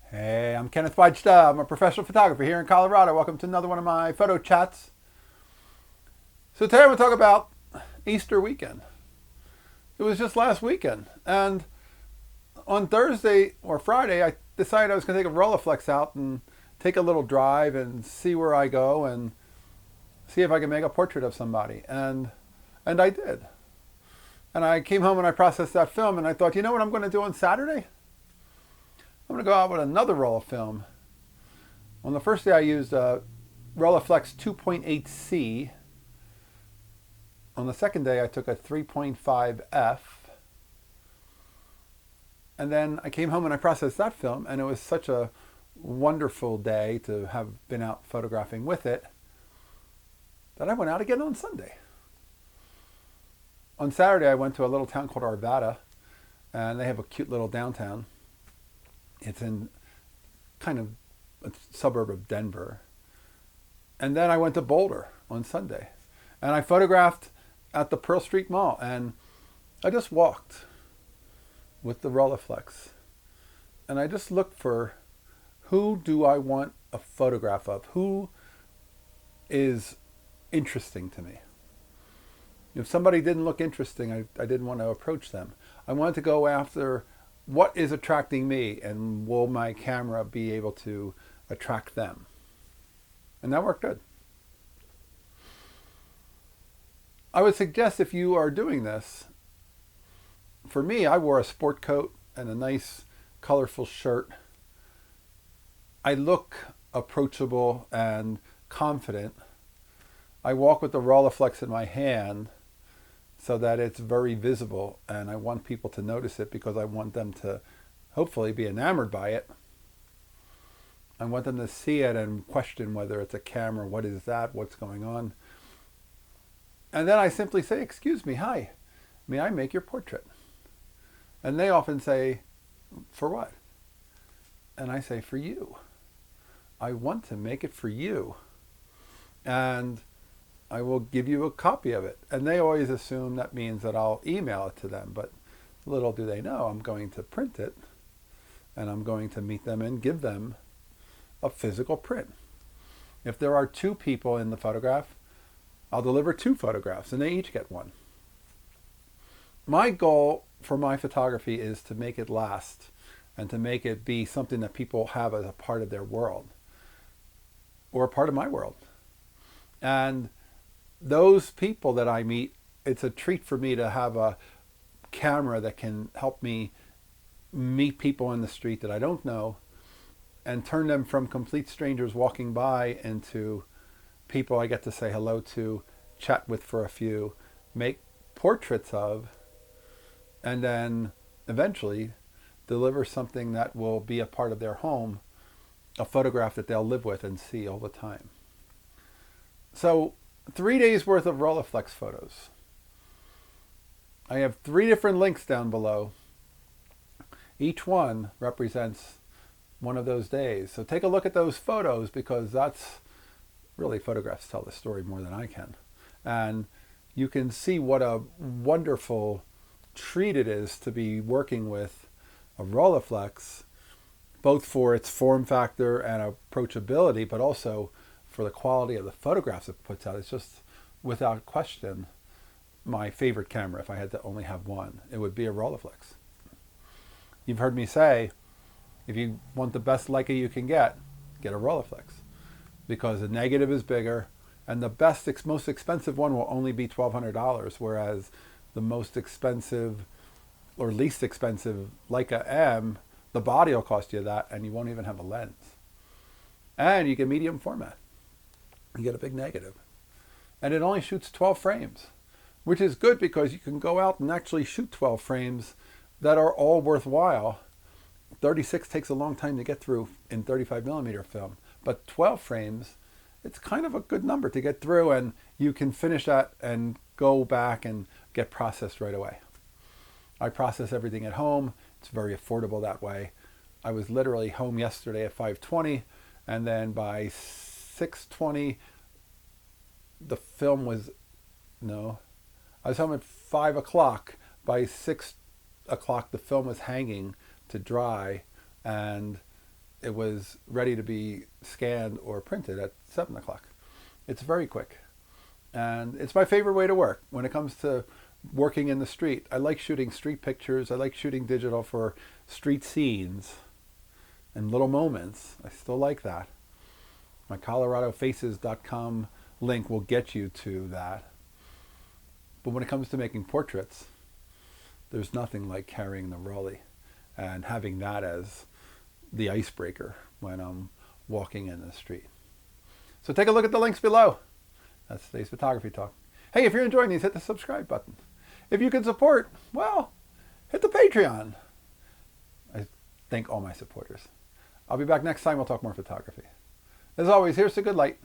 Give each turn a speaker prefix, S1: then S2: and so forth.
S1: Hey, I'm Kenneth Wajda. I'm a professional photographer here in Colorado. Welcome to another one of my photo chats. So today I'm going to talk about Easter weekend. It was just last weekend. And on Thursday or Friday, I decided I was going to take a Rolleiflex out and take a little drive and see where I go and see if I can make a portrait of somebody. And I did. And I came home and I processed that film and I thought, you know what I'm going to do on Saturday? I'm going to go out with another roll of film. On the first day I used a Rolleiflex 2.8C. On the second day I took a 3.5F. And then I came home and I processed that film, and it was such a wonderful day to have been out photographing with it that I went out again on Sunday. On Saturday I went to a little town called Wajda, and they have a cute little downtown. It's in kind of a suburb of Denver. And then I went to Boulder on Sunday. And I photographed at the Pearl Street Mall. And I just walked with the Rolleiflex. And I just looked for, who do I want a photograph of? Who is interesting to me? If somebody didn't look interesting, I didn't want to approach them. I wanted to go after what is attracting me, and will my camera be able to attract them? And that worked good. I would suggest, if you are doing this, for me, I wore a sport coat and a nice colorful shirt. I look approachable and confident. I walk with the Rolleiflex in my hand so that it's very visible, and I want people to notice it because I want them to hopefully be enamored by it. I want them to see it and question whether it's a camera, what is that, what's going on. And then I simply say, excuse me, hi, may I make your portrait? And they often say, for what? And I say, for you. I want to make it for you. And I will give you a copy of it. And they always assume that means that I'll email it to them. But little do they know, I'm going to print it. And I'm going to meet them and give them a physical print. If there are two people in the photograph, I'll deliver two photographs and they each get one. My goal for my photography is to make it last and to make it be something that people have as a part of their world or a part of my world. And those people that I meet, it's a treat for me to have a camera that can help me meet people in the street that I don't know and turn them from complete strangers walking by into people I get to say hello to, chat with for a few, make portraits of, and then eventually deliver something that will be a part of their home, a photograph that they'll live with and see all the time. So 3 days worth of Rolleiflex photos. I have 3 different links down below. Each one represents one of those days. So take a look at those photos, because that's really, photographs tell the story more than I can. And you can see what a wonderful treat it is to be working with a Rolleiflex, both for its form factor and approachability, but also for the quality of the photographs it puts out. It's just, without question, my favorite camera. If I had to only have one, it would be a Rolleiflex. You've heard me say, if you want the best Leica you can get a Rolleiflex, because the negative is bigger, and the best, most expensive one will only be $1,200, whereas the most expensive or least expensive Leica M, the body will cost you that, and you won't even have a lens. And you get medium format. You get a big negative. And it only shoots 12 frames, which is good because you can go out and actually shoot 12 frames that are all worthwhile. 36 takes a long time to get through in 35mm film, but 12 frames, it's kind of a good number to get through, and you can finish that and go back and get processed right away. I process everything at home. It's very affordable that way. I was literally home yesterday at 5:20, and then by 6:20, the film was, no, I was home at 5 o'clock. By 6 o'clock, the film was hanging to dry, and it was ready to be scanned or printed at 7 o'clock. It's very quick. And it's my favorite way to work when it comes to working in the street. I like shooting street pictures. I like shooting digital for street scenes and little moments. I still like that. My coloradofaces.com link will get you to that. But when it comes to making portraits, there's nothing like carrying the Rollie and having that as the icebreaker when I'm walking in the street. So take a look at the links below. That's today's photography talk. Hey, if you're enjoying these, hit the subscribe button. If you can support, well, hit the Patreon. I thank all my supporters. I'll be back next time. We'll talk more photography. As always, here's the good light.